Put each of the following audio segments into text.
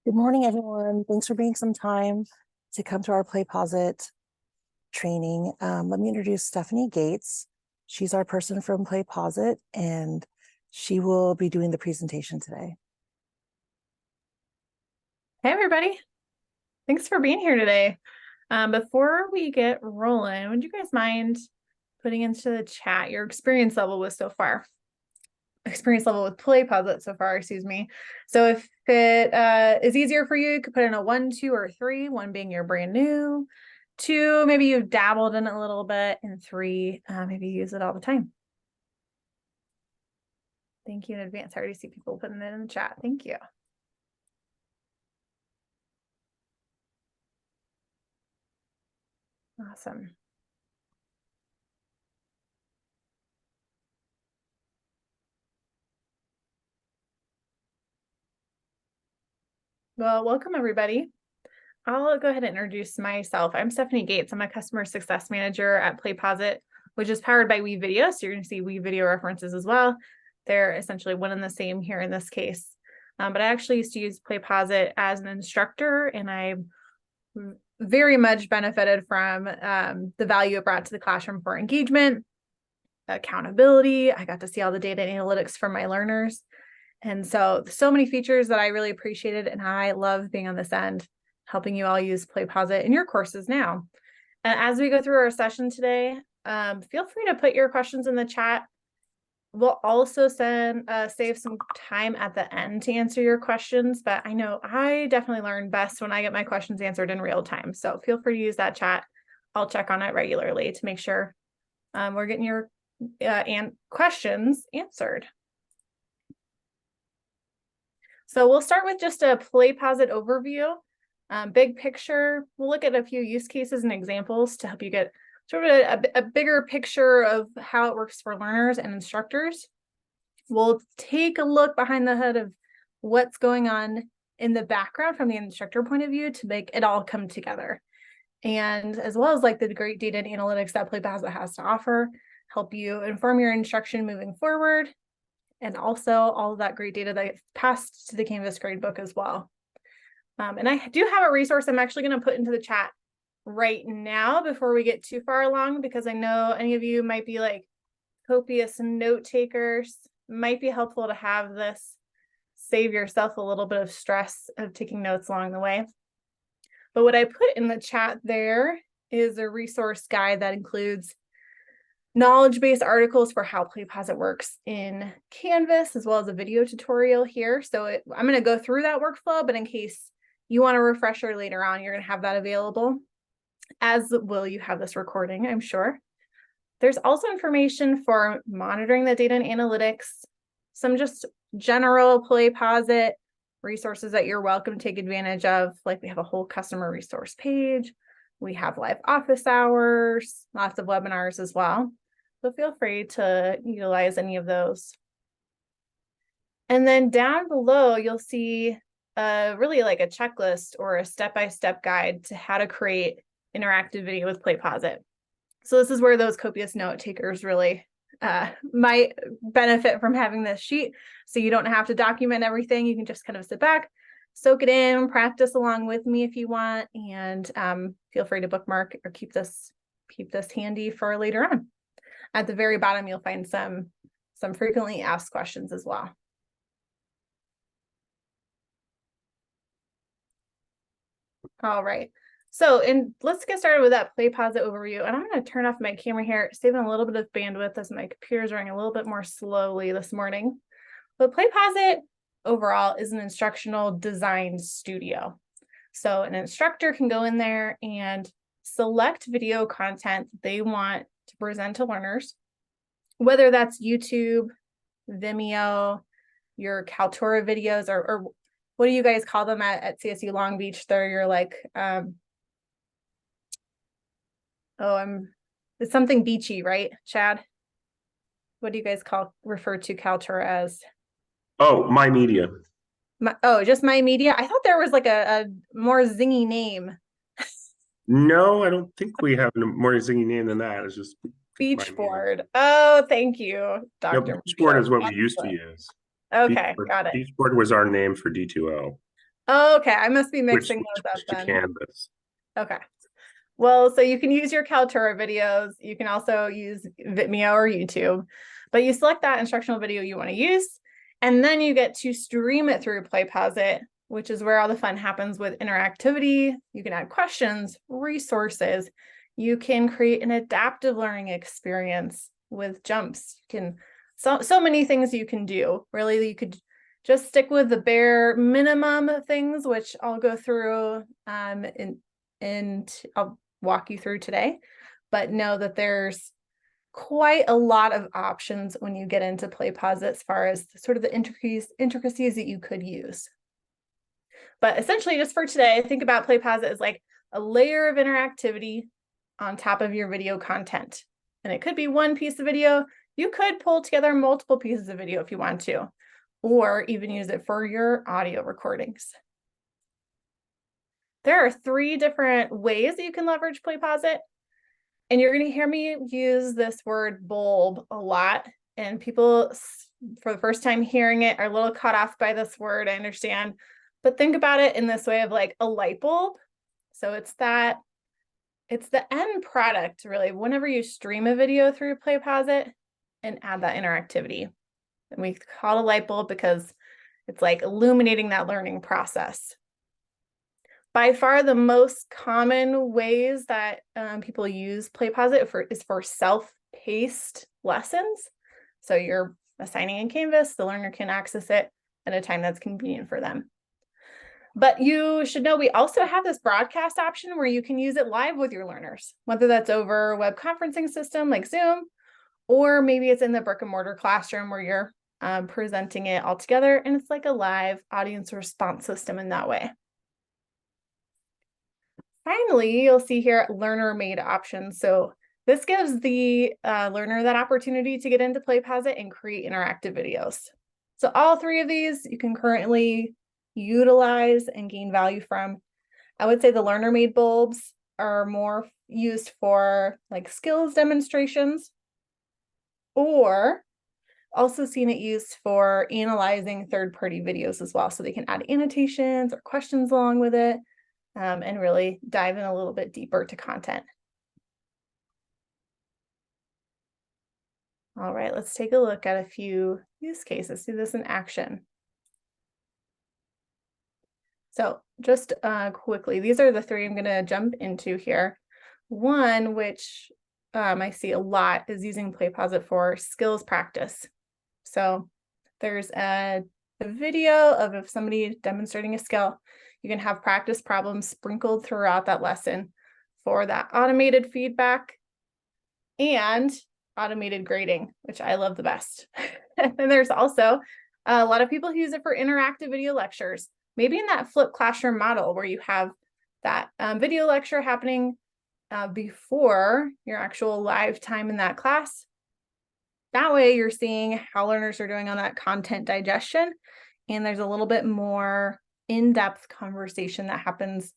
Good morning, everyone. Thanks for making some time to come to our PlayPosit training. Let me introduce Stephanie Gates. She's our person from PlayPosit, and she will be doing the presentation today. Hey, everybody. Thanks for being here today. Before we get rolling, would you guys mind putting into the chat your experience level with PlayPosit so far, excuse me. So if it is easier for you could put in a 1, 2, or 3, 1 being you're brand new, 2, maybe you've dabbled in it a little bit, and 3, maybe you use it all the time. Thank you in advance. I already see people putting it in the chat. Thank you. Awesome. Well, welcome everybody. I'll go ahead and introduce myself. I'm Stephanie Gates. I'm a customer success manager at PlayPosit, which is powered by WeVideo. So you're going to see WeVideo references as well. They're essentially one and the same here in this case. But I actually used to use PlayPosit as an instructor, and I very much benefited from the value it brought to the classroom for engagement, accountability. I got to see all the data and analytics from my learners. And so many features that I really appreciated, and I love being on this end, helping you all use PlayPosit in your courses now. And as we go through our session today, feel free to put your questions in the chat. We'll also save some time at the end to answer your questions, but I know I definitely learn best when I get my questions answered in real time. So feel free to use that chat. I'll check on it regularly to make sure we're getting your questions answered. So we'll start with just a PlayPosit overview. Big picture, we'll look at a few use cases and examples to help you get sort of a bigger picture of how it works for learners and instructors. We'll take a look behind the hood of what's going on in the background from the instructor point of view to make it all come together. And as well as like the great data and analytics that PlayPosit has to offer, help you inform your instruction moving forward, and also all of that great data that gets passed to the Canvas gradebook as well. And I do have a resource I'm actually going to put into the chat right now before we get too far along, because I know any of you might be like copious note takers. Might be helpful to have this, save yourself a little bit of stress of taking notes along the way. But what I put in the chat there is a resource guide that includes knowledge-based articles for how PlayPosit works in Canvas, as well as a video tutorial here. So I'm going to go through that workflow, but in case you want a refresher later on, you're going to have that available, as will you have this recording, I'm sure. There's also information for monitoring the data and analytics, some just general PlayPosit resources that you're welcome to take advantage of. Like we have a whole customer resource page. We have live office hours, lots of webinars as well. So feel free to utilize any of those. And then down below, you'll see really like a checklist or a step-by-step guide to how to create interactive video with PlayPosit. So this is where those copious note takers really might benefit from having this sheet. So you don't have to document everything. You can just kind of sit back, soak it in, practice along with me if you want, and feel free to bookmark or keep this handy for later on. At the very bottom, you'll find some frequently asked questions as well. All right, so let's get started with that PlayPosit overview. And I'm going to turn off my camera here, saving a little bit of bandwidth as my computer's running a little bit more slowly this morning. But PlayPosit overall is an instructional design studio. So an instructor can go in there and select video content they want to present to learners, whether that's YouTube, Vimeo, your Kaltura videos, or what do you guys call them at CSU Long Beach? They're your like, it's something beachy, right, Chad? What do you guys refer to Kaltura as? Oh, My Media. Just My Media? I thought there was like a more zingy name. No, I don't think we have a more zingy name than that. It's just Beachboard. Oh, thank you, Dr. Beachboard is what we used to use. Okay, got it. Beachboard was our name for D2O. Oh, okay, I must be Which mixing those up switch to then. Canvas. Okay. Well, so you can use your Kaltura videos. You can also use Vimeo or YouTube, but you select that instructional video you want to use, and then you get to stream it through PlayPosit, which is where all the fun happens with interactivity. You can add questions, resources. You can create an adaptive learning experience with jumps. You can so many things you can do. Really, you could just stick with the bare minimum things, which I'll go through and I'll walk you through today, but know that there's quite a lot of options when you get into PlayPosit as far as sort of the intricacies that you could use. But essentially, just for today, think about PlayPosit as like a layer of interactivity on top of your video content. And it could be one piece of video. You could pull together multiple pieces of video if you want to, or even use it for your audio recordings. There are 3 different ways that you can leverage PlayPosit. And you're going to hear me use this word bulb a lot. And people, for the first time hearing it, are a little caught off by this word. I understand. But think about it in this way of like a light bulb. So it's the end product, really, whenever you stream a video through PlayPosit and add that interactivity. And we call it a light bulb because it's like illuminating that learning process. By far, the most common ways that people use PlayPosit is for self-paced lessons. So you're assigning in Canvas, the learner can access it at a time that's convenient for them. But you should know we also have this broadcast option where you can use it live with your learners, whether that's over a web conferencing system like Zoom, or maybe it's in the brick and mortar classroom where you're presenting it all together, and it's like a live audience response system in that way. Finally, you'll see here learner-made options. So this gives the learner that opportunity to get into PlayPosit and create interactive videos. So all 3 of these you can currently utilize and gain value from. I would say the learner-made bulbs are more used for like skills demonstrations, or also seen it used for analyzing third-party videos as well. So they can add annotations or questions along with it. And really dive in a little bit deeper to content. All right, let's take a look at a few use cases. See this in action. So just quickly, these are the 3 I'm going to jump into here. One, which I see a lot, is using PlayPosit for skills practice. So there's a video of somebody demonstrating a skill. You can have practice problems sprinkled throughout that lesson for that automated feedback and automated grading, which I love the best. And there's also a lot of people who use it for interactive video lectures, maybe in that flipped classroom model where you have that video lecture happening before your actual live time in that class. That way you're seeing how learners are doing on that content digestion, and there's a little bit more in-depth conversation that happens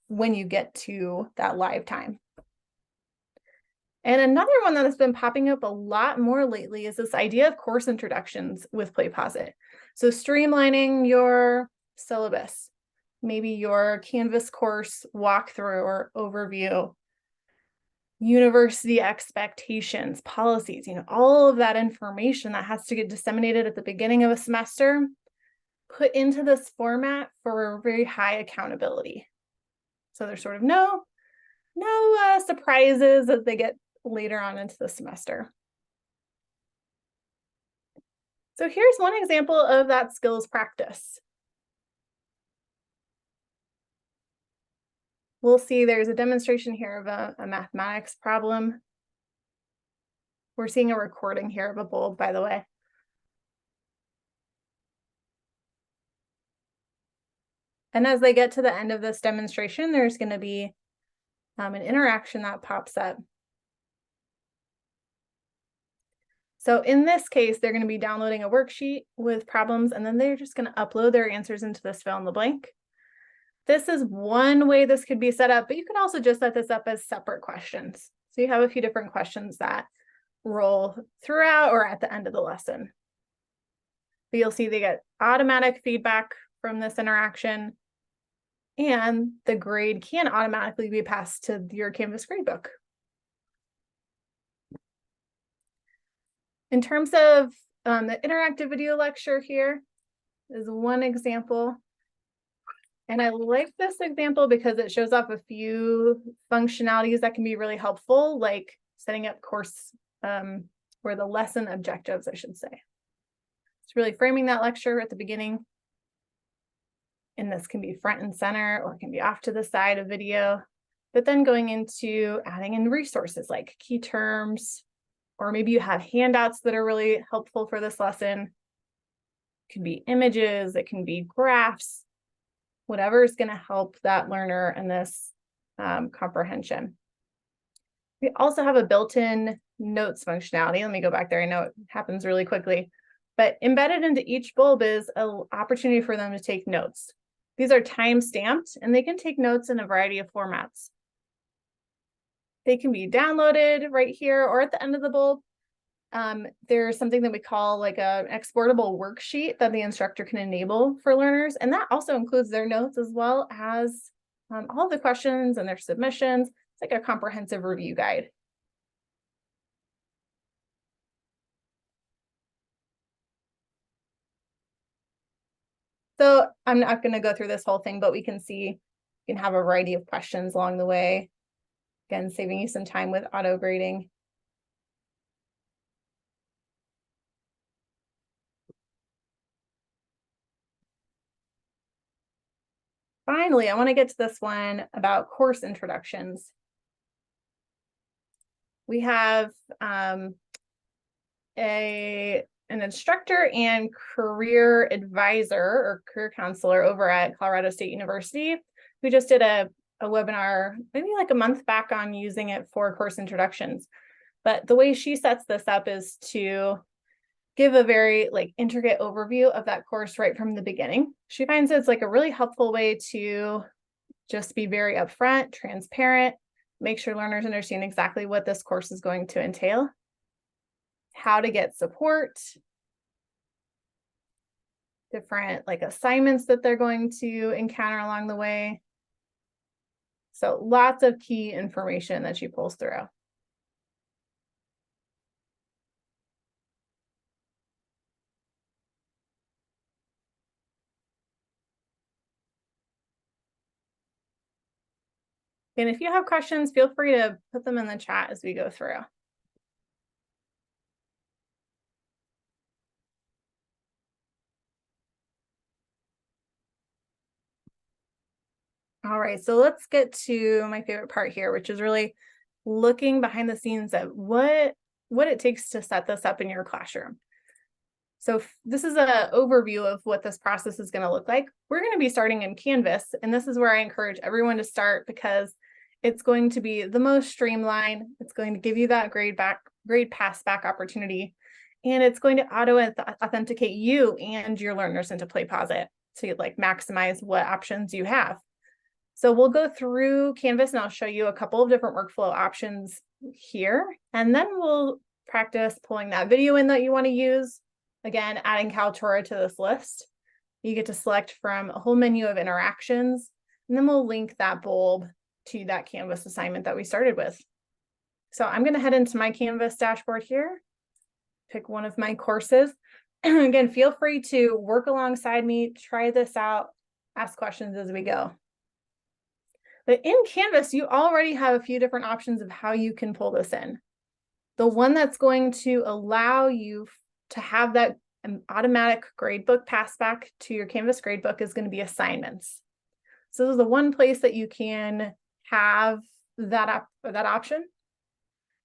when you get to that live time. And another one that has been popping up a lot more lately is this idea of course introductions with PlayPosit. So streamlining your syllabus, maybe your Canvas course walkthrough or overview, university expectations, policies, all of that information that has to get disseminated at the beginning of a semester, put into this format for very high accountability. So there's sort of no surprises as they get later on into the semester. So here's one example of that skills practice. We'll see there's a demonstration here of a mathematics problem. We're seeing a recording here of a bulb, by the way. And as they get to the end of this demonstration, there's going to be an interaction that pops up. So in this case, they're going to be downloading a worksheet with problems, and then they're just going to upload their answers into this fill in the blank. This is one way this could be set up, but you can also just set this up as separate questions. So you have a few different questions that roll throughout or at the end of the lesson. But you'll see they get automatic feedback from this interaction, and the grade can automatically be passed to your Canvas gradebook. In terms of the interactive video lecture, here is one example. And I like this example because it shows off a few functionalities that can be really helpful, like setting up course or the lesson objectives, I should say. It's really framing that lecture at the beginning. And this can be front and center, or it can be off to the side of video, but then going into adding in resources like key terms, or maybe you have handouts that are really helpful for this lesson. It can be images, it can be graphs, whatever is going to help that learner in this comprehension. We also have a built-in notes functionality. Let me go back there. I know it happens really quickly, but embedded into each bulb is an opportunity for them to take notes. These are time-stamped, and they can take notes in a variety of formats. They can be downloaded right here or at the end of the bulb. There's something that we call like an exportable worksheet that the instructor can enable for learners, and that also includes their notes as well as all the questions and their submissions. It's like a comprehensive review guide. So I'm not going to go through this whole thing, but we can see you can have a variety of questions along the way. Again, saving you some time with auto grading. Finally, I want to get to this one about course introductions. We have an instructor and career advisor or career counselor over at Colorado State University. We just did a webinar maybe like a month back on using it for course introductions. But the way she sets this up is to give a very like intricate overview of that course right from the beginning. She finds it's like a really helpful way to just be very upfront, transparent, make sure learners understand exactly what this course is going to entail, how to get support, different like assignments that they're going to encounter along the way. So lots of key information that she pulls through. And if you have questions, feel free to put them in the chat as we go through. All right, so let's get to my favorite part here, which is really looking behind the scenes at what it takes to set this up in your classroom. So this is an overview of what this process is going to look like. We're going to be starting in Canvas, and this is where I encourage everyone to start because it's going to be the most streamlined. It's going to give you that grade pass back opportunity, and it's going to auto authenticate you and your learners into PlayPosit to like maximize what options you have. So we'll go through Canvas and I'll show you a couple of different workflow options here, and then we'll practice pulling that video in that you want to use. Again, adding Kaltura to this list. You get to select from a whole menu of interactions, and then we'll link that bulb to that Canvas assignment that we started with. So I'm going to head into my Canvas dashboard here, pick one of my courses. Again, feel free to work alongside me, try this out, ask questions as we go. But in Canvas, you already have a few different options of how you can pull this in. The one that's going to allow you to have that automatic gradebook pass back to your Canvas gradebook is going to be assignments. So this is the one place that you can have that option.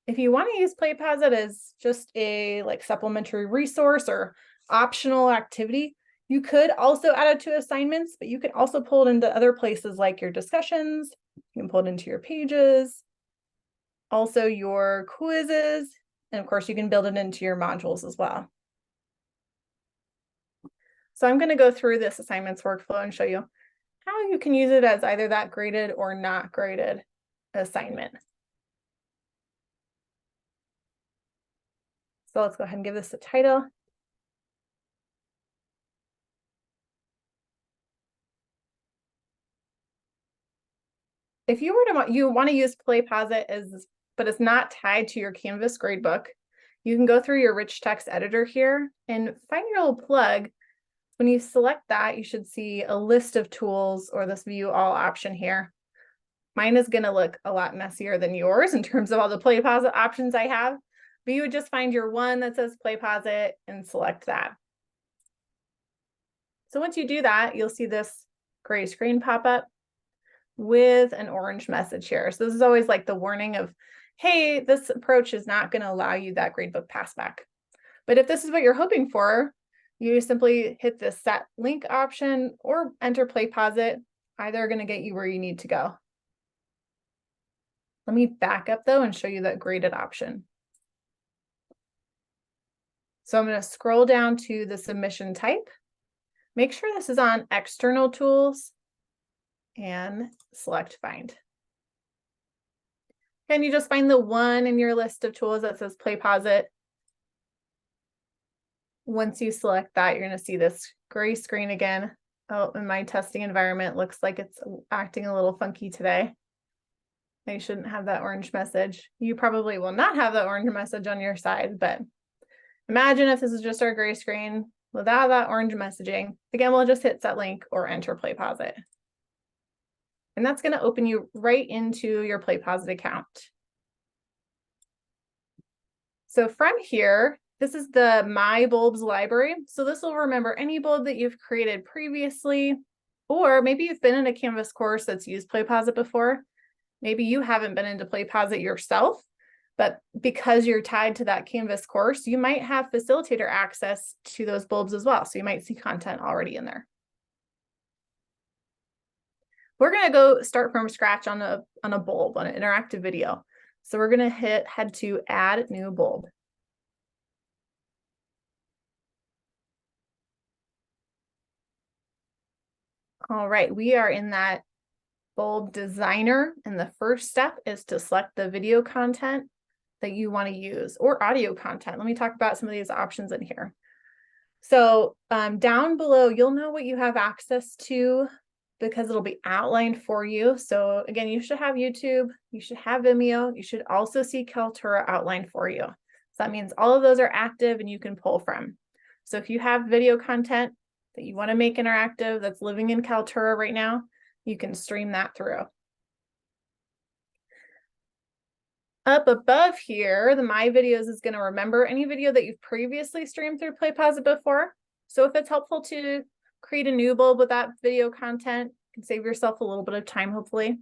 If you want to use PlayPosit as just a like supplementary resource or optional activity, you could also add it to assignments, but you can also pull it into other places like your discussions. You can pull it into your pages, also your quizzes, and of course you can build it into your modules as well. So I'm going to go through this assignments workflow and show you how you can use it as either that graded or not graded assignment. So let's go ahead and give this a title. if you were to you want to use PlayPosit but it's not tied to your Canvas gradebook, you can go through your rich text editor here and find your little plug. When you select that, you should see a list of tools or this view all option here. Mine is going to look a lot messier than yours in terms of all the PlayPosit options I have, but you would just find your one that says PlayPosit and select that. So once you do that, you'll see this gray screen pop up with an orange message here. So this is always like the warning of, hey, this approach is not going to allow you that gradebook passback. But if this is what you're hoping for, you simply hit the set link option or enter PlayPosit. Either are going to get you where you need to go. Let me back up though and show you that graded option. So I'm going to scroll down to the submission type. Make sure this is on external tools and select find. And you just find the one in your list of tools that says PlayPosit. Once you select that, you're going to see this gray screen again. Oh, and my testing environment looks like it's acting a little funky today. I shouldn't have that orange message. You probably will not have that orange message on your side, but imagine if this is just our gray screen without that orange messaging. Again, we'll just hit set link or enter PlayPosit. And that's going to open you right into your PlayPosit account. So from here, this is the My Bulbs library. So this will remember any bulb that you've created previously, or maybe you've been in a Canvas course that's used PlayPosit before. Maybe you haven't been into PlayPosit yourself, but because you're tied to that Canvas course, you might have facilitator access to those bulbs as well. So you might see content already in there. We're going to go start from scratch on a bulb, on an interactive video. So we're going to head to add new bulb. All right, we are in that bulb designer, and the first step is to select the video content that you want to use or audio content. Let me talk about some of these options in here. So down below, you'll know what you have access to because it'll be outlined for you. So again, you should have YouTube, you should have Vimeo, you should also see Kaltura outlined for you. So that means all of those are active and you can pull from. So if you have video content that you want to make interactive that's living in Kaltura right now, you can stream that through. Up above here, the My Videos is going to remember any video that you've previously streamed through PlayPosit before. So if it's helpful to create a new bulb with that video content, you can save yourself a little bit of time, hopefully.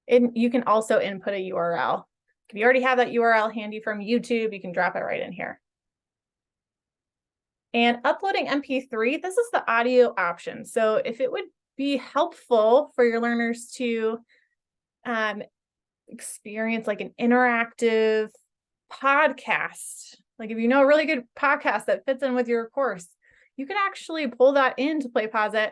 And you can also input a URL. If you already have that URL handy from YouTube, you can drop it right in here. And uploading MP3, this is the audio option. So if it would be helpful for your learners to experience like an interactive podcast, like if you know a really good podcast that fits in with your course, you can actually pull that into PlayPosit,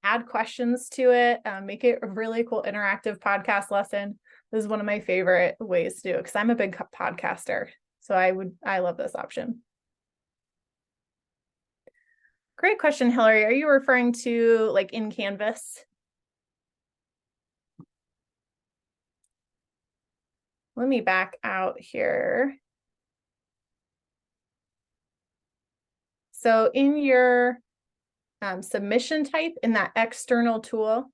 add questions to it, make it a really cool interactive podcast lesson. This is one of my favorite ways to do it because I'm a big podcaster. So I love this option. Great question, Hillary. Are you referring to like in Canvas? Let me back out here. So in your submission type in that external tool,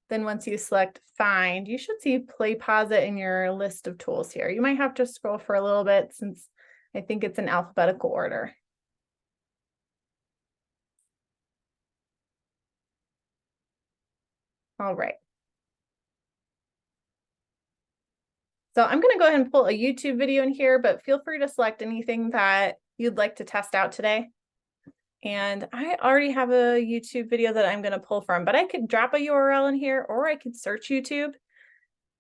then once you select find, you should see PlayPosit in your list of tools here. You might have to scroll for a little bit since I think it's in alphabetical order. All right. So I'm going to go ahead and pull a YouTube video in here, but feel free to select anything that you'd like to test out today. And I already have a YouTube video that I'm going to pull from, but I could drop a URL in here or I could search YouTube.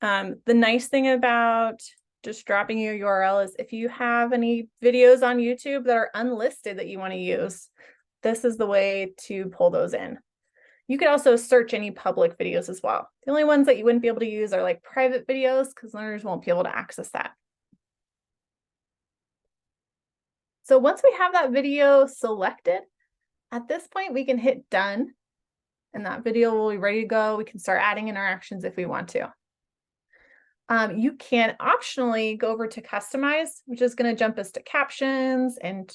The nice thing about just dropping your URL is if you have any videos on YouTube that are unlisted that you want to use, this is the way to pull those in. You could also search any public videos as well. The only ones that you wouldn't be able to use are like private videos because learners won't be able to access that. So once we have that video selected, at this point we can hit done. and that video will be ready to go. We can start adding interactions if we want to. You can optionally go over to customize, which is going to jump us to captions and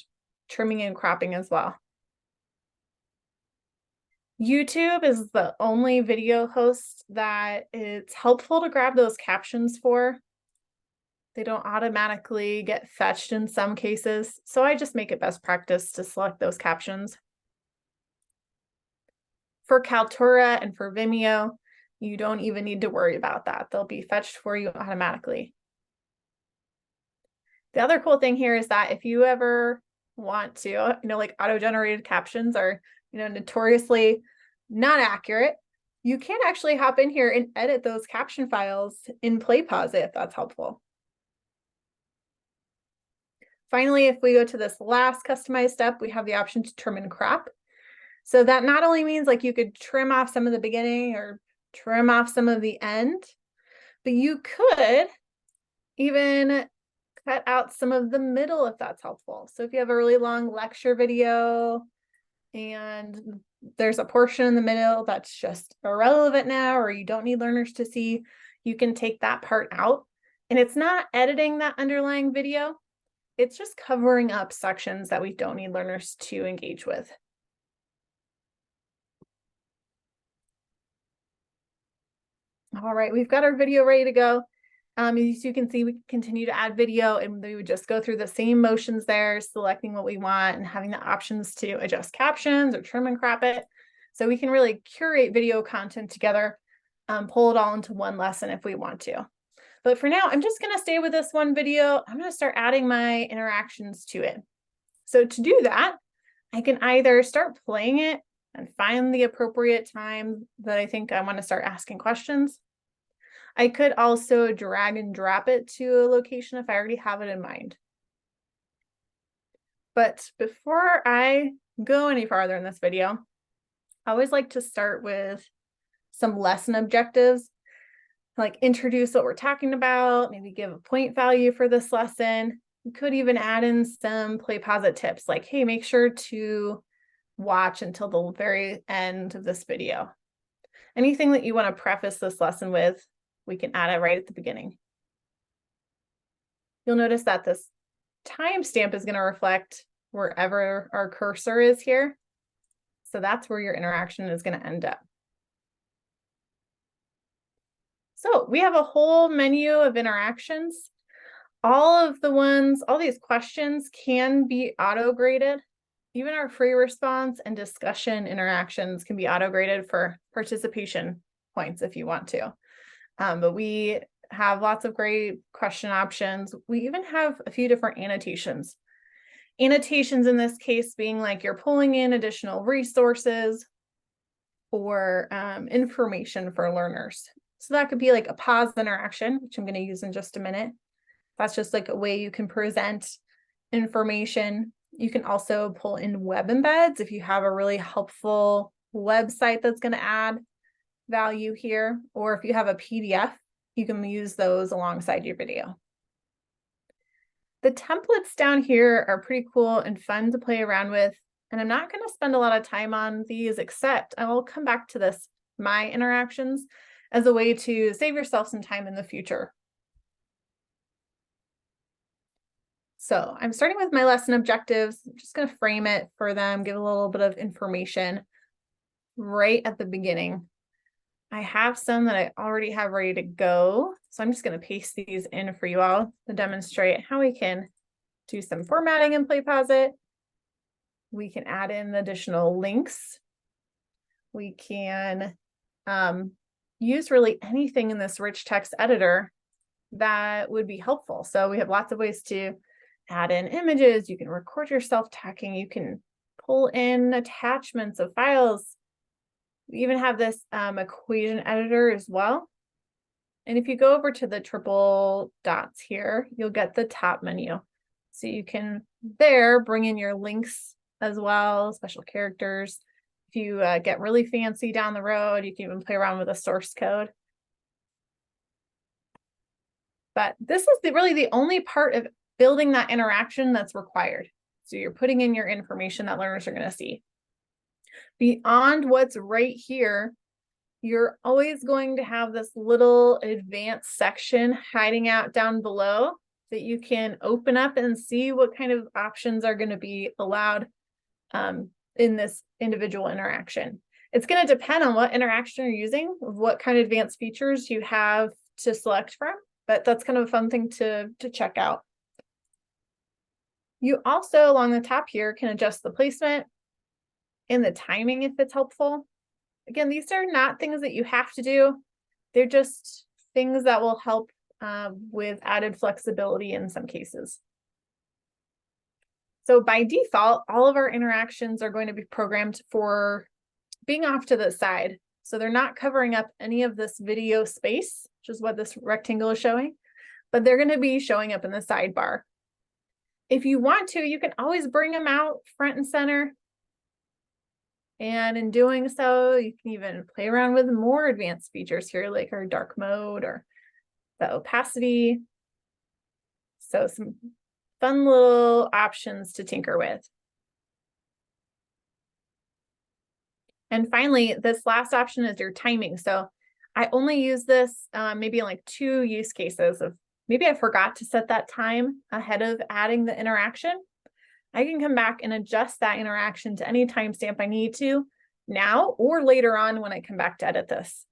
trimming and cropping as well. YouTube is the only video host that it's helpful to grab those captions for. They don't automatically get fetched in some cases, so I just make it best practice to select those captions. For Kaltura and for Vimeo, you don't even need to worry about that. They'll be fetched for you automatically. The other cool thing here is that if you ever want to, like auto-generated captions are, notoriously not accurate, you can actually hop in here and edit those caption files in PlayPosit if that's helpful. Finally, if we go to this last customized step, we have the option to trim and crop. So that not only means like you could trim off some of the beginning or trim off some of the end, but you could even cut out some of the middle if that's helpful. So if you have a really long lecture video and there's a portion in the middle that's just irrelevant now, or you don't need learners to see, you can take that part out. And it's not editing that underlying video. It's just covering up sections that we don't need learners to engage with. All right, we've got our video ready to go. As you can see, we can continue to add video, and we would just go through the same motions there, selecting what we want and having the options to adjust captions or trim and crop it. So we can really curate video content together, pull it all into one lesson if we want to. But for now, I'm just going to stay with this one video. I'm going to start adding my interactions to it. So to do that, I can either start playing it and find the appropriate time that I think I want to start asking questions. I could also drag and drop it to a location if I already have it in mind. But before I go any farther in this video, I always like to start with some lesson objectives, like introduce what we're talking about, maybe give a point value for this lesson. You could even add in some PlayPosit tips, like, hey, make sure to watch until the very end of this video. Anything that you want to preface this lesson with, we can add it right at the beginning. You'll notice that this timestamp is going to reflect wherever our cursor is here. So that's where your interaction is going to end up. So we have a whole menu of interactions. All these questions can be auto-graded. Even our free response and discussion interactions can be auto-graded for participation points if you want to. But we have lots of great question options. We even have a few different annotations. Annotations in this case being like you're pulling in additional resources or information for learners. So that could be like a pause interaction, which I'm going to use in just a minute. That's just like a way you can present information. You can also pull in web embeds if you have a really helpful website that's going to add value here, or if you have a PDF, you can use those alongside your video. The templates down here are pretty cool and fun to play around with, and I'm not going to spend a lot of time on these, except I will come back to this, my interactions, as a way to save yourself some time in the future. So I'm starting with my lesson objectives. I'm just going to frame it for them, give a little bit of information right at the beginning. I have some that I already have ready to go. So I'm just going to paste these in for you all to demonstrate how we can do some formatting in PlayPosit. We can add in additional links. We can use really anything in this rich text editor that would be helpful. So we have lots of ways to add in images. You can record yourself talking. You can pull in attachments of files. We even have this equation editor as well. And if you go over to the triple dots here, you'll get the top menu. So you can there bring in your links as well, special characters. If you get really fancy down the road, you can even play around with a source code. But this is really the only part of building that interaction that's required. So you're putting in your information that learners are going to see. Beyond what's right here, you're always going to have this little advanced section hiding out down below that you can open up and see what kind of options are going to be allowed in this individual interaction. It's going to depend on what interaction you're using, what kind of advanced features you have to select from, but that's kind of a fun thing to check out. You also, along the top here, can adjust the placement and the timing if it's helpful. Again, these are not things that you have to do. They're just things that will help with added flexibility in some cases. So by default, all of our interactions are going to be programmed for being off to the side. So they're not covering up any of this video space, which is what this rectangle is showing, but they're going to be showing up in the sidebar. If you want to, you can always bring them out front and center. And in doing so, you can even play around with more advanced features here, like our dark mode or the opacity. So some fun little options to tinker with. And finally, this last option is your timing. So I only use this maybe in like 2 use cases of maybe I forgot to set that time ahead of adding the interaction. I can come back and adjust that interaction to any timestamp I need to now or later on when I come back to edit this.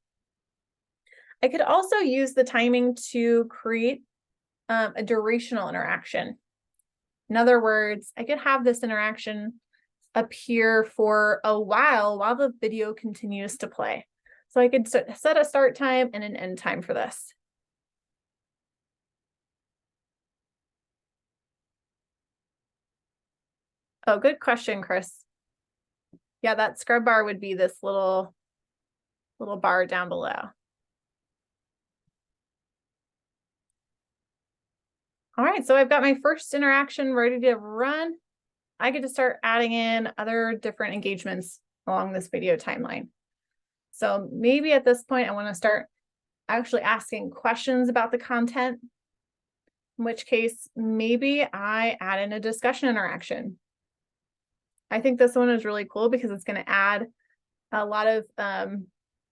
I could also use the timing to create a durational interaction. In other words, I could have this interaction appear for a while the video continues to play. So I could set a start time and an end time for this. Oh, good question, Chris. Yeah, that scrub bar would be this little bar down below. All right, so I've got my first interaction ready to run. I get to start adding in other different engagements along this video timeline. So maybe at this point, I want to start actually asking questions about the content, in which case maybe I add in a discussion interaction. I think this one is really cool because it's going to add a lot of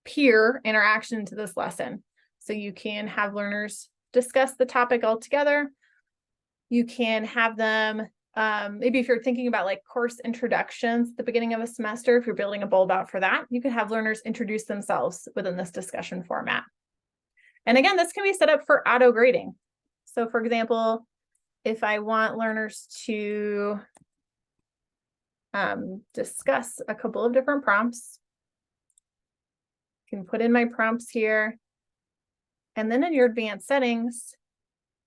peer interaction to this lesson. So you can have learners discuss the topic all together. You can have them, maybe if you're thinking about like course introductions at the beginning of a semester, if you're building a bulb out for that, you can have learners introduce themselves within this discussion format. And again, this can be set up for auto grading. So for example, if I want learners to discuss a couple of different prompts, you can put in my prompts here. And then in your advanced settings,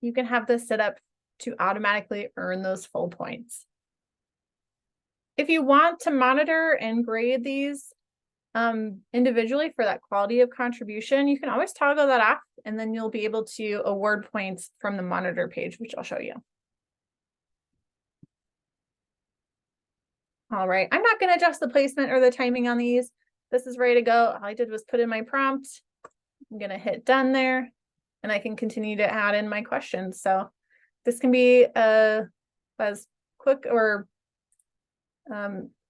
you can have this set up to automatically earn those full points. If you want to monitor and grade these individually for that quality of contribution, you can always toggle that off, and then you'll be able to award points from the monitor page, which I'll show you. All right, I'm not going to adjust the placement or the timing on these. This is ready to go. All I did was put in my prompt. I'm going to hit done there, and I can continue to add in my questions. So this can be as quick or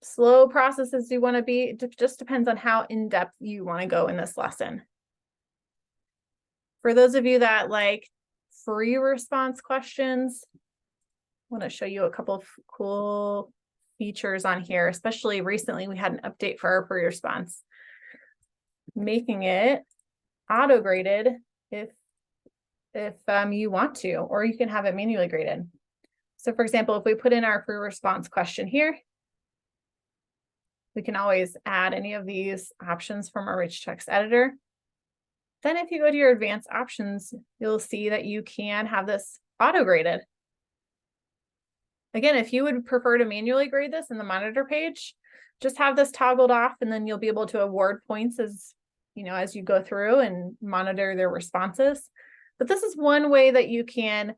slow process as you want to be. It just depends on how in-depth you want to go in this lesson. For those of you that like free response questions, I want to show you a couple of cool features on here. Especially recently, we had an update for our free response, making it auto-graded if you want to, or you can have it manually graded. So for example, if we put in our free response question here, we can always add any of these options from our rich text editor. Then if you go to your advanced options, you'll see that you can have this auto-graded. Again, if you would prefer to manually grade this in the monitor page, just have this toggled off, and then you'll be able to award points as you go through and monitor their responses. But this is one way that you can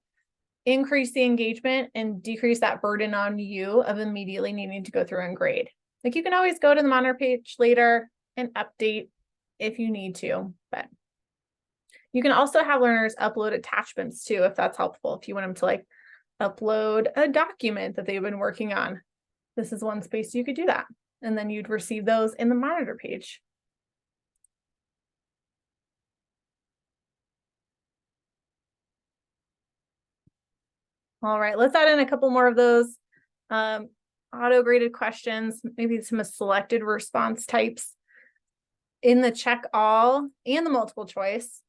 increase the engagement and decrease that burden on you of immediately needing to go through and grade. Like, you can always go to the monitor page later and update if you need to, but you can also have learners upload attachments too, if that's helpful. If you want them to like upload a document that they've been working on, this is one space you could do that. and then you'd receive those in the monitor page. All right, let's add in a couple more of those auto-graded questions, maybe some selected response types in the check all and the multiple choice.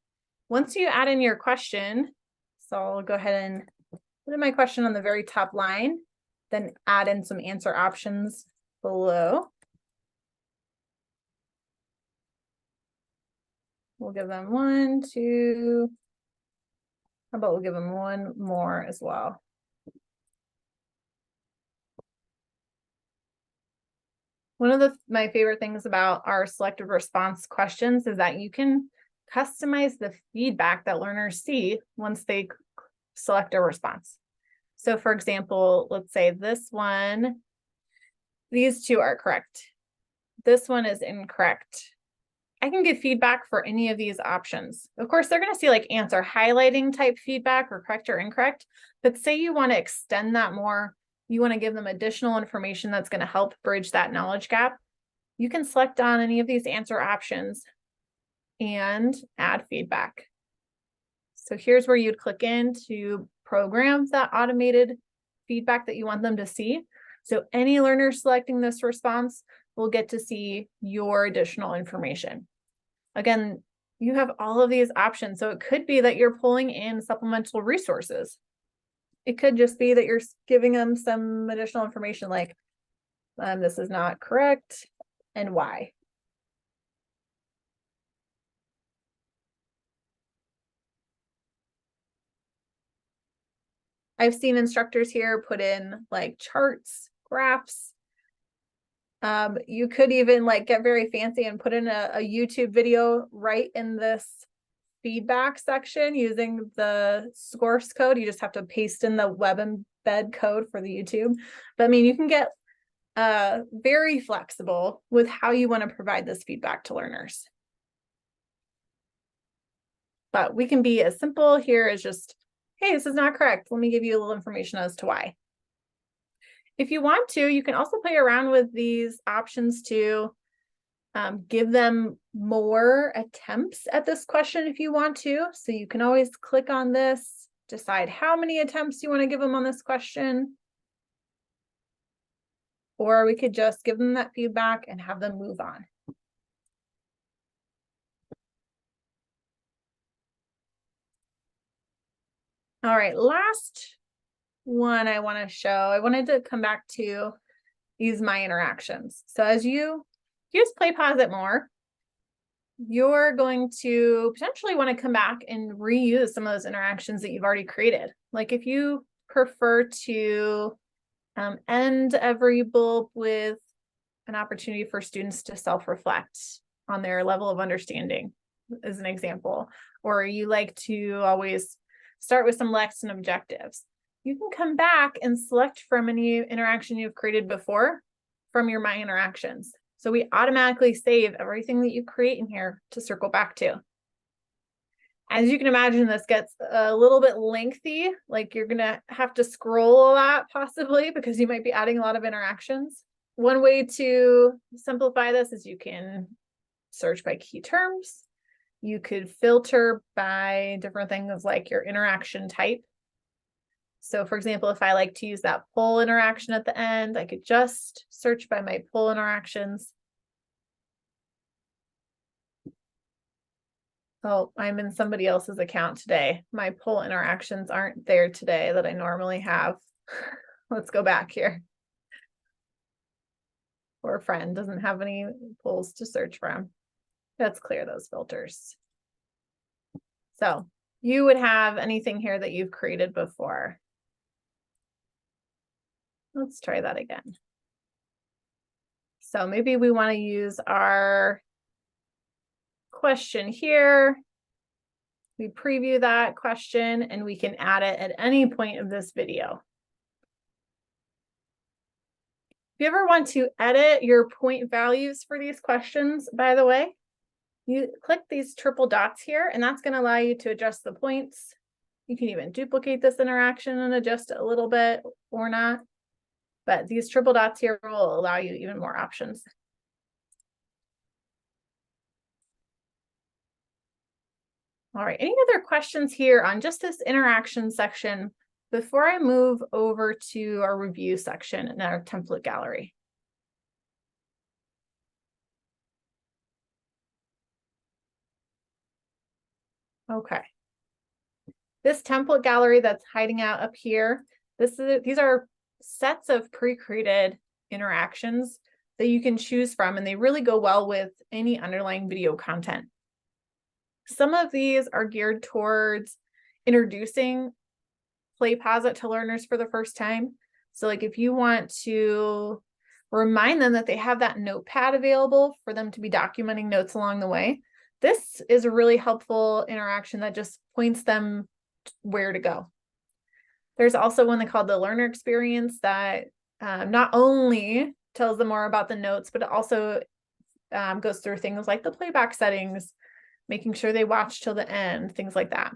Once you add in your question, so I'll go ahead and put in my question on the very top line, then add in some answer options below. We'll give them 1, 2. How about we'll give them one more as well. One of my favorite things about our selected response questions is that you can customize the feedback that learners see once they select a response. So for example, let's say this one, these two are correct. This one is incorrect. I can give feedback for any of these options. Of course, they're going to see like answer highlighting type feedback or correct or incorrect, but say you want to extend that more, you want to give them additional information that's going to help bridge that knowledge gap. You can select on any of these answer options and add feedback. So here's where you'd click in to program that automated feedback that you want them to see. So any learner selecting this response will get to see your additional information. Again, you have all of these options. So it could be that you're pulling in supplemental resources. It could just be that you're giving them some additional information like, this is not correct and why. I've seen instructors here put in like charts, graphs. You could even like get very fancy and put in a YouTube video right in this feedback section using the source code. You just have to paste in the web embed code for the YouTube. But I mean, you can get very flexible with how you want to provide this feedback to learners. But we can be as simple here as just, hey, this is not correct. Let me give you a little information as to why. If you want to, you can also play around with these options to give them more attempts at this question if you want to. So you can always click on this, decide how many attempts you want to give them on this question. Or we could just give them that feedback and have them move on. All right, last one I want to show. I wanted to come back to use my interactions. So as you use PlayPosit more, you're going to potentially want to come back and reuse some of those interactions that you've already created. Like if you prefer to end every bulb with an opportunity for students to self-reflect on their level of understanding, as an example, or you like to always start with some lesson objectives, you can come back and select from any interaction you've created before from your My Interactions. So we automatically save everything that you create in here to circle back to. As you can imagine, this gets a little bit lengthy, like you're gonna have to scroll a lot possibly because you might be adding a lot of interactions. One way to simplify this is you can search by key terms. You could filter by different things like your interaction type. So for example, if I like to use that poll interaction at the end, I could just search by my poll interactions. Oh, I'm in somebody else's account today. My poll interactions aren't there today that I normally have. Let's go back here. Poor friend doesn't have any polls to search from. Let's clear those filters. So you would have anything here that you've created before. Let's try that again. So maybe we want to use our question here. We preview that question and we can add it at any point of this video. If you ever want to edit your point values for these questions, by the way, you click these triple dots here and that's going to allow you to adjust the points. You can even duplicate this interaction and adjust it a little bit or not. but these triple dots here will allow you even more options. All right, any other questions here on just this interaction section before I move over to our review section in our template gallery? Okay. This template gallery that's hiding out up here, these are sets of pre-created interactions that you can choose from, and they really go well with any underlying video content. Some of these are geared towards introducing PlayPosit to learners for the first time. So like if you want to remind them that they have that notepad available for them to be documenting notes along the way, this is a really helpful interaction that just points them where to go. There's also one they call the learner experience that not only tells them more about the notes, but it also goes through things like the playback settings, making sure they watch till the end, things like that.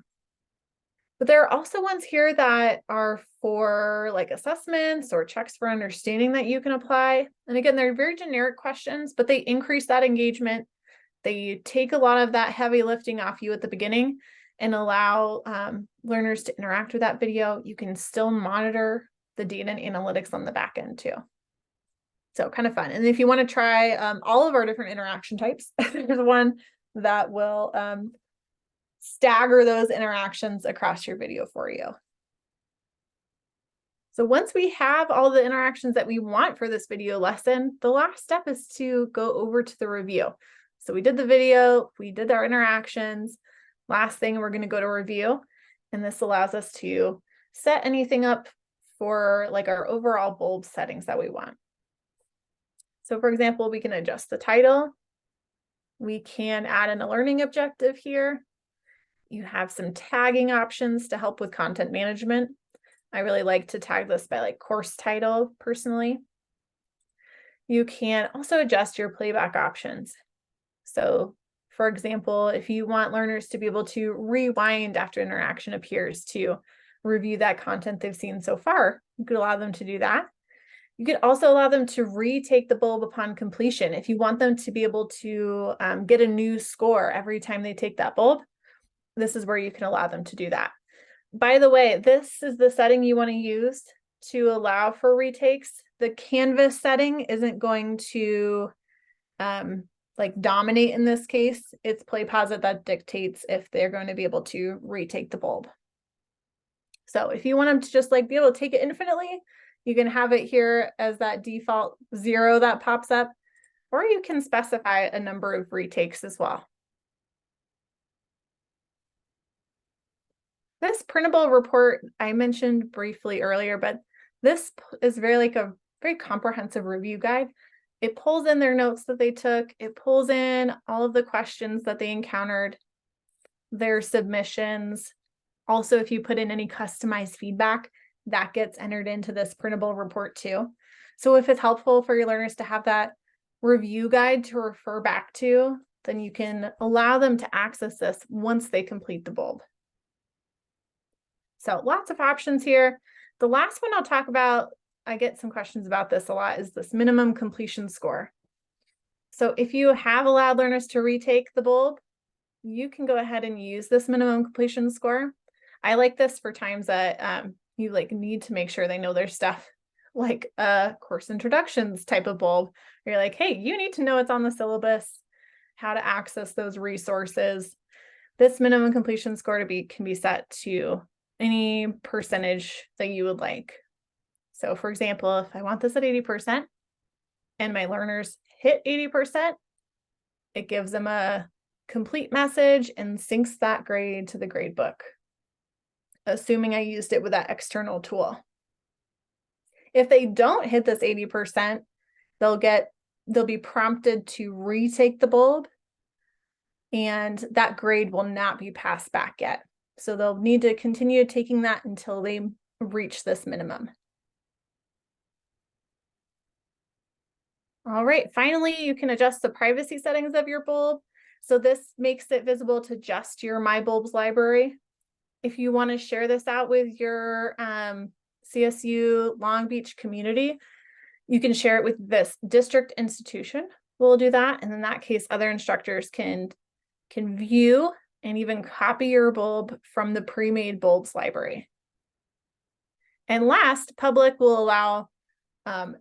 But there are also ones here that are for like assessments or checks for understanding that you can apply. And again, they're very generic questions, but they increase that engagement. They take a lot of that heavy lifting off you at the beginning and allow learners to interact with that video. You can still monitor the data and analytics on the back end too. So kind of fun. And if you want to try all of our different interaction types, there's one that will stagger those interactions across your video for you. So once we have all the interactions that we want for this video lesson, the last step is to go over to the review. So we did the video, we did our interactions. Last thing, we're going to go to review, and this allows us to set anything up for like our overall bulb settings that we want. So for example, we can adjust the title. We can add in a learning objective here. You have some tagging options to help with content management. I really like to tag this by like course title personally. You can also adjust your playback options. So for example, if you want learners to be able to rewind after interaction appears to review that content they've seen so far, you could allow them to do that. You could also allow them to retake the bulb upon completion. If you want them to be able to get a new score every time they take that bulb, this is where you can allow them to do that. By the way, this is the setting you want to use to allow for retakes. The canvas setting isn't going to like dominate in this case. It's PlayPosit that dictates if they're going to be able to retake the bulb. So if you want them to just like be able to take it infinitely, you can have it here as that default 0 that pops up, or you can specify a number of retakes as well. This printable report I mentioned briefly earlier, but this is very comprehensive review guide. It pulls in their notes that they took. It pulls in all of the questions that they encountered, their submissions. Also, if you put in any customized feedback, that gets entered into this printable report too. So if it's helpful for your learners to have that review guide to refer back to, then you can allow them to access this once they complete the bulb. So lots of options here. The last one I'll talk about, I get some questions about this a lot, is this minimum completion score. So if you have allowed learners to retake the bulb, you can go ahead and use this minimum completion score. I like this for times that you like need to make sure they know their stuff, like a course introductions type of bulb. You're like, hey, you need to know it's on the syllabus, how to access those resources. This minimum completion score can be set to any percentage that you would like. So for example, if I want this at 80% and my learners hit 80%, it gives them a complete message and syncs that grade to the grade book, assuming I used it with that external tool. If they don't hit this 80%, they'll be prompted to retake the bulb, and that grade will not be passed back yet. So they'll need to continue taking that until they reach this minimum. All right, finally, you can adjust the privacy settings of your bulb. So this makes it visible to just your My Bulbs library. If you want to share this out with your CSU Long Beach community, You can share it with this district institution. We'll do that. And in that case, other instructors can view and even copy your bulb from the pre-made bulbs library. And last, public will allow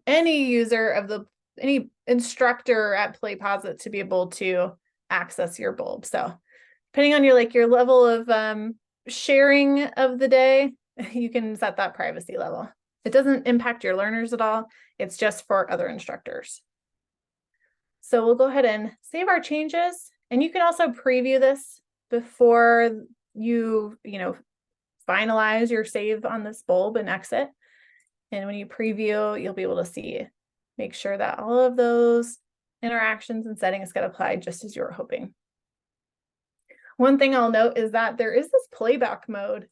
any user of any instructor at PlayPosit to be able to access your bulb. So depending on your level of sharing of the day, you can set that privacy level. It doesn't impact your learners at all. It's just for other instructors. So we'll go ahead and save our changes. And you can also preview this before you finalize your save on this bulb and exit. And when you preview, you'll be able to make sure that all of those interactions and settings get applied just as you were hoping. One thing I'll note is that there is this playback mode.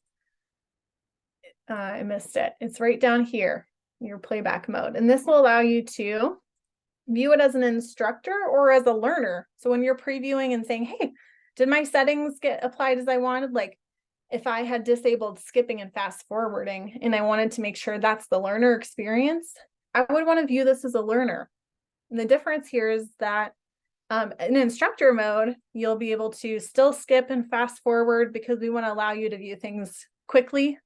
I missed it. It's right down here, your playback mode. And this will allow you to view it as an instructor or as a learner. So when you're previewing and saying, hey, did my settings get applied as I wanted? Like if I had disabled skipping and fast forwarding and I wanted to make sure that's the learner experience, I would want to view this as a learner. And the difference here is that in instructor mode, you'll be able to still skip and fast forward because we want to allow you to view things quickly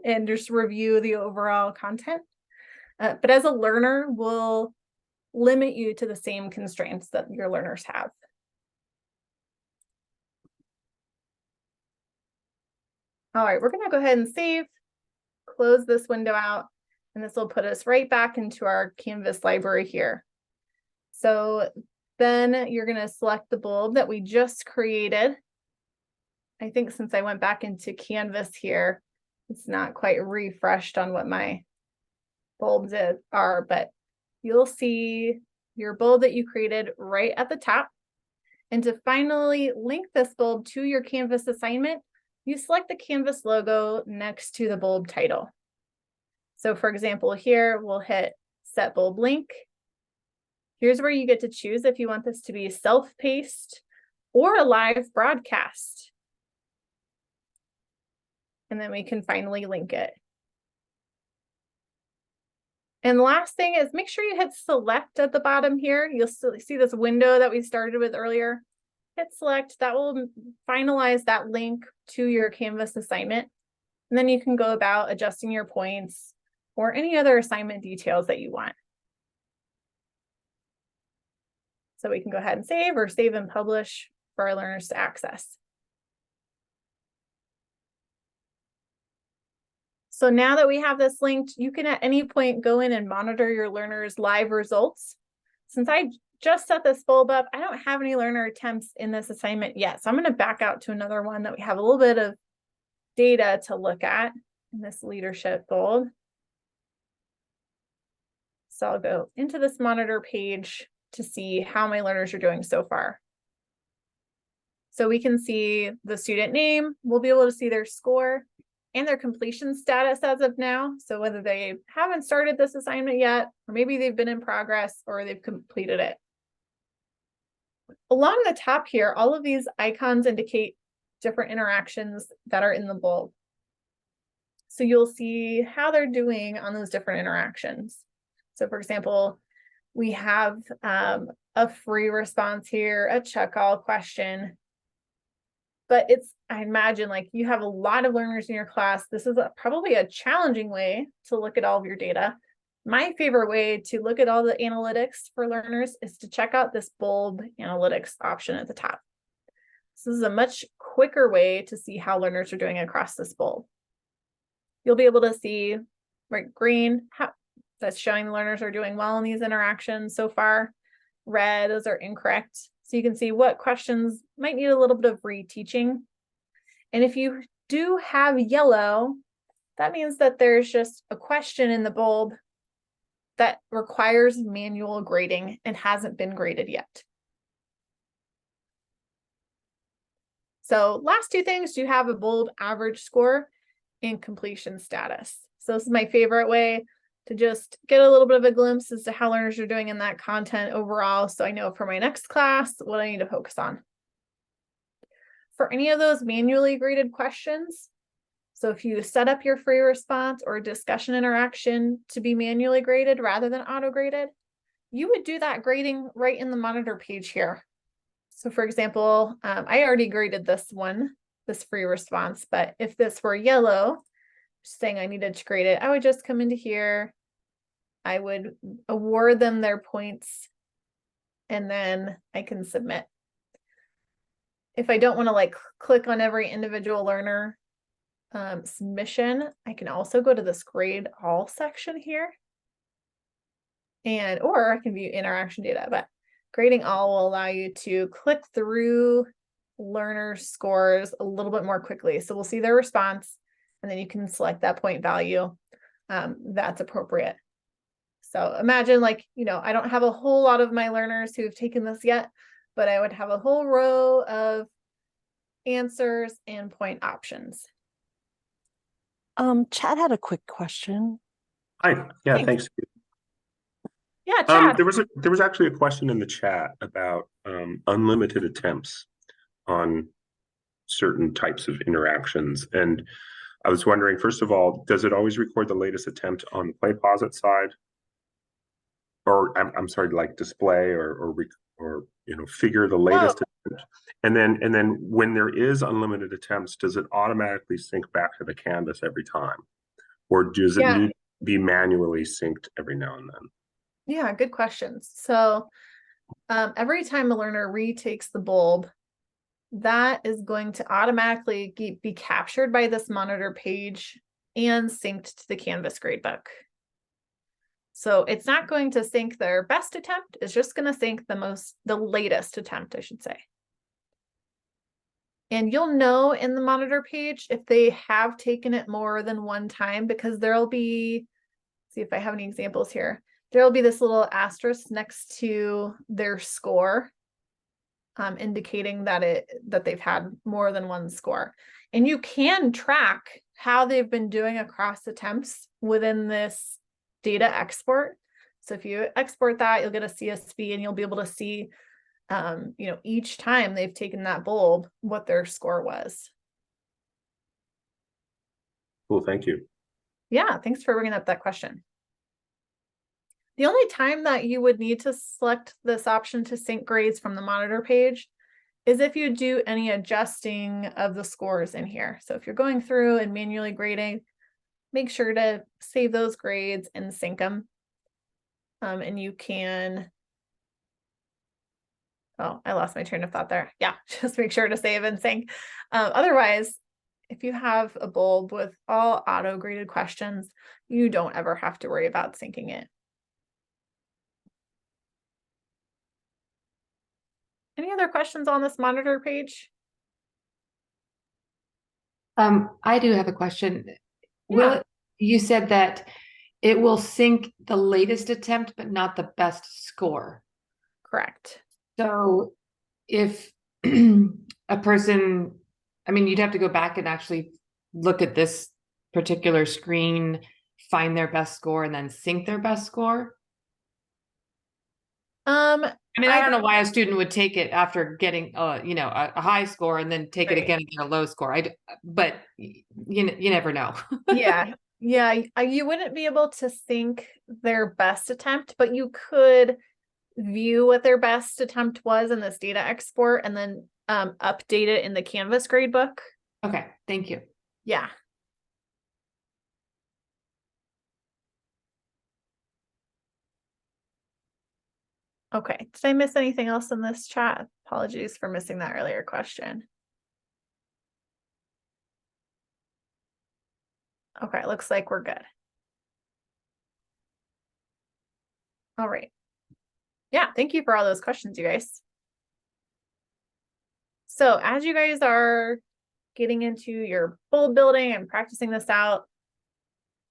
and just review the overall content. But as a learner, we'll limit you to the same constraints that your learners have. All right, we're going to go ahead and save, close this window out, and this will put us right back into our Canvas library here. So then you're going to select the bulb that we just created. I think since I went back into Canvas here, it's not quite refreshed on what my bulbs are, but you'll see your bulb that you created right at the top. And to finally link this bulb to your Canvas assignment, you select the Canvas logo next to the bulb title. So for example, here we'll hit Set Bulb Link. Here's where you get to choose if you want this to be self-paced or a live broadcast. And then we can finally link it. And the last thing is make sure you hit select at the bottom here. You'll still see this window that we started with earlier. Hit select, that will finalize that link to your Canvas assignment. And then you can go about adjusting your points or any other assignment details that you want. So we can go ahead and save or save and publish for our learners to access. So now that we have this linked, you can at any point go in and monitor your learners' live results. Since I just set this bulb up, I don't have any learner attempts in this assignment yet. So I'm going to back out to another one that we have a little bit of data to look at in this leadership bulb. So I'll go into this monitor page to see how my learners are doing so far. So we can see the student name, we'll be able to see their score and their completion status as of now. So whether they haven't started this assignment yet, or maybe they've been in progress or they've completed it. Along the top here, all of these icons indicate different interactions that are in the bulb. So you'll see how they're doing on those different interactions. So for example, we have a free response here, a check all question. But I imagine like you have a lot of learners in your class. This is probably a challenging way to look at all of your data. My favorite way to look at all the analytics for learners is to check out this bulb analytics option at the top. So this is a much quicker way to see how learners are doing across this bulb. You'll be able to see, right, green, that's showing the learners are doing well in these interactions so far. Red, those are incorrect. So you can see what questions might need a little bit of reteaching. And if you do have yellow, that means that there's just a question in the bulb that requires manual grading and hasn't been graded yet. So last two things, do you have a bulb average score and completion status? So this is my favorite way to just get a little bit of a glimpse as to how learners are doing in that content overall, so I know for my next class what I need to focus on. For any of those manually graded questions, So if you set up your free response or discussion interaction to be manually graded rather than auto graded, you would do that grading right in the monitor page here. So for example, I already graded this one, this free response, but if this were yellow, saying I needed to grade it, I would just come into here. I would award them their points, and then I can submit. If I don't want to like click on every individual learner submission, I can also go to this grade all section here. Or I can view interaction data, but grading all will allow you to click through learner scores a little bit more quickly. So we'll see their response, and then you can select that point value that's appropriate. So imagine like, I don't have a whole lot of my learners who have taken this yet, but I would have a whole row of answers and point options. Chad had a quick question. Hi, yeah, thanks. Yeah, Chad. There was actually a question in the chat about unlimited attempts on certain types of interactions, and I was wondering, first of all, does it always record the latest attempt on the PlayPosit side, or I'm sorry, like display or figure the latest attempt, and then when there is unlimited attempts, does it automatically sync back to the canvas every time, or does it need to be manually synced every now and then? Yeah, good questions. So every time a learner retakes the bulb, that is going to automatically be captured by this monitor page and synced to the Canvas gradebook. So it's not going to sync their best attempt, it's just going to sync the latest attempt, I should say. And you'll know in the monitor page if they have taken it more than one time, because there'll be, see if I have any examples here. There'll be this little asterisk next to their score, indicating that they've had more than one score. And you can track how they've been doing across attempts within this data export. So if you export that, you'll get a CSV and you'll be able to see, each time they've taken that bulb, what their score was. Cool, thank you. Yeah, thanks for bringing up that question. The only time that you would need to select this option to sync grades from the monitor page is if you do any adjusting of the scores in here. So if you're going through and manually grading, make sure to save those grades and sync them. And you can, oh, I lost my train of thought there. Yeah, just make sure to save and sync. Otherwise, if you have a bulb with all auto graded questions, you don't ever have to worry about syncing it. Any other questions on this monitor page? I do have a question. Yeah. You said that it will sync the latest attempt, but not the best score. Correct. So if a person, you'd have to go back and actually look at this particular screen, find their best score, and then sync their best score. I don't know why a student would take it after getting a high score and then take it again and get a low score. But you never know. Yeah. You wouldn't be able to sync their best attempt, but you could view what their best attempt was in this data export and then update it in the Canvas gradebook. Okay, thank you. Yeah. Okay, did I miss anything else in this chat? Apologies for missing that earlier question. Okay, looks like we're good. All right. Yeah, thank you for all those questions, you guys. So as you guys are getting into your bulb building and practicing this out,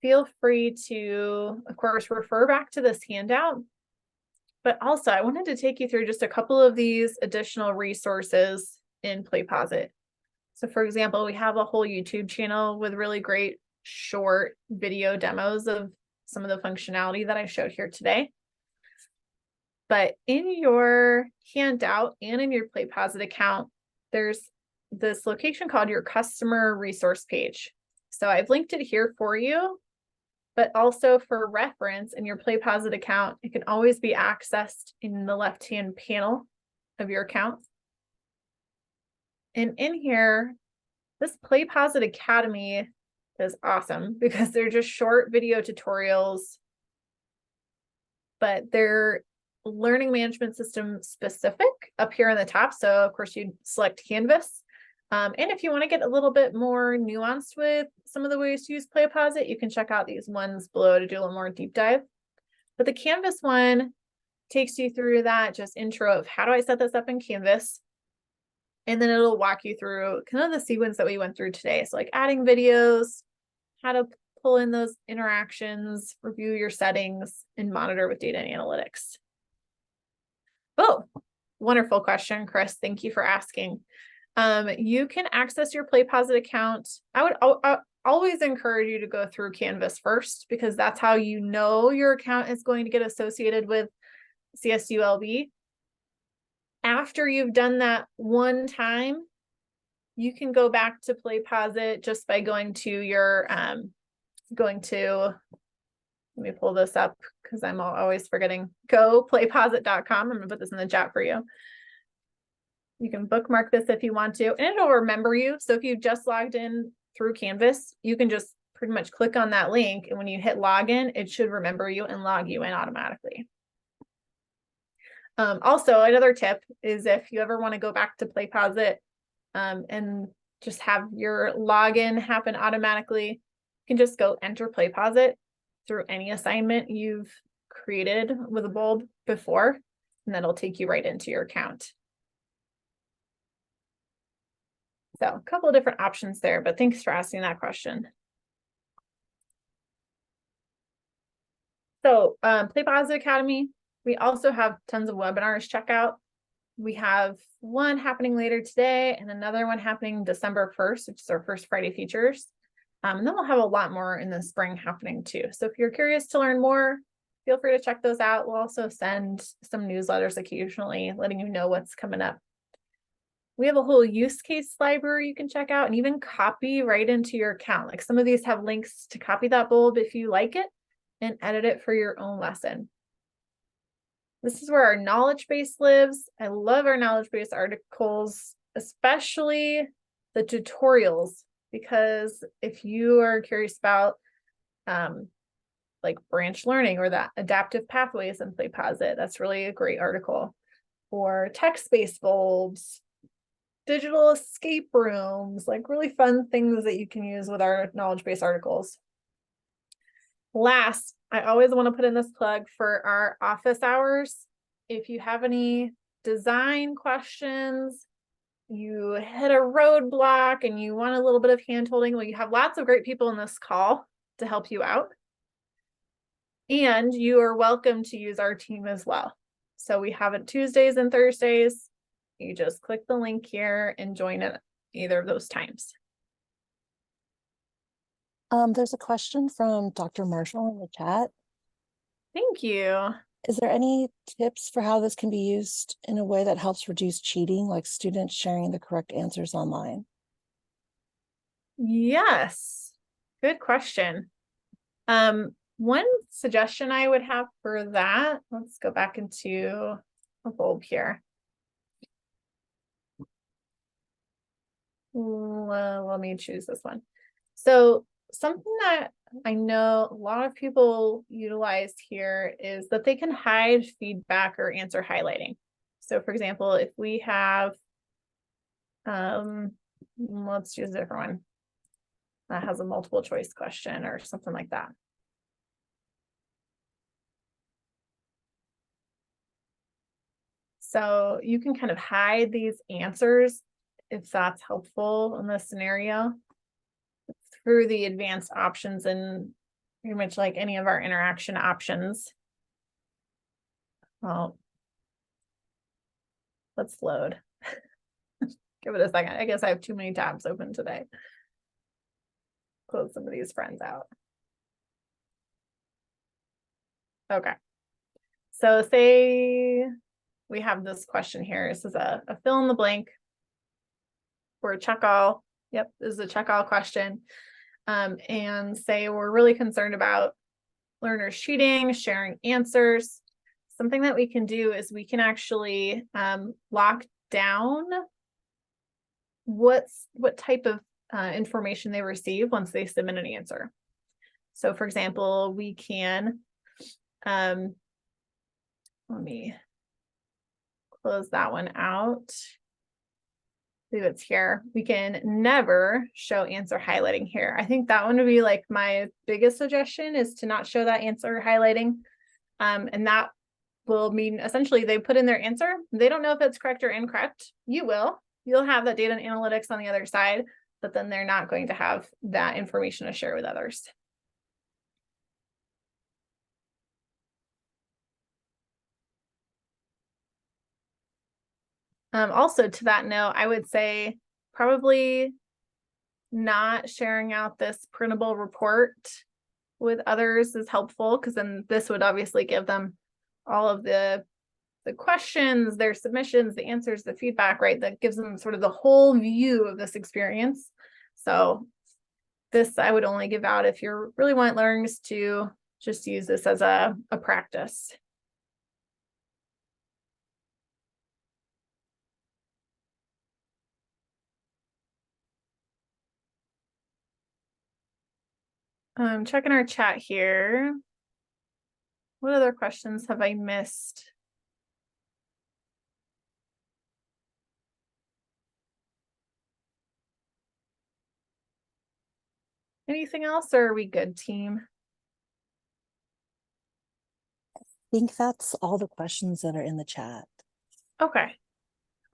feel free to, of course, refer back to this handout. But also, I wanted to take you through just a couple of these additional resources in PlayPosit. So for example, we have a whole YouTube channel with really great short video demos of some of the functionality that I showed here today. But in your handout and in your PlayPosit account, there's this location called your customer resource page. So I've linked it here for you, but also for reference in your PlayPosit account, it can always be accessed in the left-hand panel of your account. And in here, this PlayPosit Academy is awesome because they're just short video tutorials, but they're learning management system specific up here on the top. So of course you select Canvas. And if you want to get a little bit more nuanced with some of the ways to use PlayPosit, you can check out these ones below to do a little more deep dive. But the Canvas one takes you through that just intro of how do I set this up in Canvas? And then it'll walk you through kind of the sequence that we went through today. So like adding videos, how to pull in those interactions, review your settings, and monitor with data and analytics. Oh, wonderful question, Chris. Thank you for asking. You can access your PlayPosit account. I would always encourage you to go through Canvas first, because that's how you know your account is going to get associated with CSULB. After you've done that one time, you can go back to PlayPosit just by going to your, let me pull this up because I'm always forgetting, go playposit.com. I'm gonna put this in the chat for you. You can bookmark this if you want to, and it'll remember you. So if you just logged in through Canvas, you can just pretty much click on that link, and when you hit login, it should remember you and log you in automatically. Also, another tip is if you ever want to go back to PlayPosit and just have your login happen automatically, you can just go enter PlayPosit through any assignment you've created with a bulb before, and that'll take you right into your account. So a couple of different options there, but thanks for asking that question. So PlayPosit Academy, we also have tons of webinars. Check out. We have one happening later today and another one happening December 1st, which is our first Friday features. And then we'll have a lot more in the spring happening too. So if you're curious to learn more, feel free to check those out. We'll also send some newsletters occasionally letting you know what's coming up. We have a whole use case library you can check out and even copy right into your account. Like some of these have links to copy that bulb if you like it and edit it for your own lesson. This is where our knowledge base lives. I love our knowledge base articles, especially the tutorials, because if you are curious about like branch learning or that adaptive pathways in PlayPosit, that's really a great article. Or text-based bulbs, digital escape rooms, like really fun things that you can use with our knowledge base articles. Last, I always want to put in this plug for our office hours. If you have any design questions, you hit a roadblock and you want a little bit of hand-holding, well, you have lots of great people in this call to help you out. And you are welcome to use our team as well. So we have it Tuesdays and Thursdays. You just click the link here and join at either of those times. There's a question from Dr. Marshall in the chat. Thank you. Is there any tips for how this can be used in a way that helps reduce cheating, like students sharing the correct answers online? Yes, good question. One suggestion I would have for that, let's go back into a bulb here. Let me choose this one. So something that I know a lot of people utilize here is that they can hide feedback or answer highlighting. So for example, if we have, let's choose a different one that has a multiple choice question or something like that. So you can kind of hide these answers if that's helpful in this scenario through the advanced options and pretty much like any of our interaction options. Well, let's load. Give it a second. I guess I have too many tabs open today. Close some of these friends out. Okay. So say we have this question here. This is a fill in the blank for a check all. Yep, this is a check all question. and say we're really concerned about learners cheating, sharing answers. Something that we can do is we can actually lock down what type of information they receive once they submit an answer. So for example, we can, let me close that one out. See what's here. We can never show answer highlighting here. I think that one would be like my biggest suggestion, is to not show that answer highlighting. And that will mean essentially they put in their answer. They don't know if it's correct or incorrect. You will. You'll have that data and analytics on the other side, but then they're not going to have that information to share with others. Also to that note, I would say probably not sharing out this printable report with others is helpful, because then this would obviously give them all of the questions, their submissions, the answers, the feedback, right? That gives them sort of the whole view of this experience. So this I would only give out if you really want learners to just use this as a practice. Checking our chat here. What other questions have I missed? Anything else, or are we good, team? I think that's all the questions that are in the chat. Okay.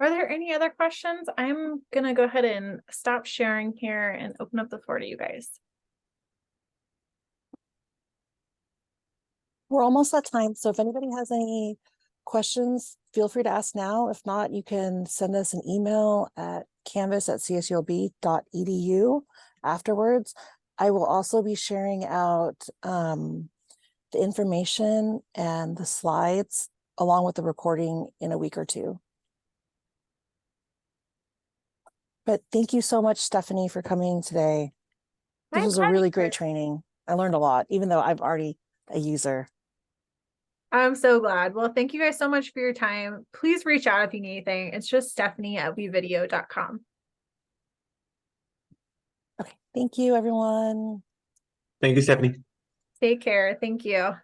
Are there any other questions? I'm gonna go ahead and stop sharing here and open up the floor to you guys. We're almost at time, so if anybody has any questions, feel free to ask now. If not, you can send us an email at canvas@csulb.edu afterwards. I will also be sharing out the information and the slides along with the recording in a week or two. But thank you so much, Stephanie, for coming today. This was a really great training. I learned a lot, even though I'm already a user. I'm so glad. Well, thank you guys so much for your time. Please reach out if you need anything. It's just Stephanie@wevideo.com. Okay, thank you, everyone. Thank you, Stephanie. Take care. Thank you.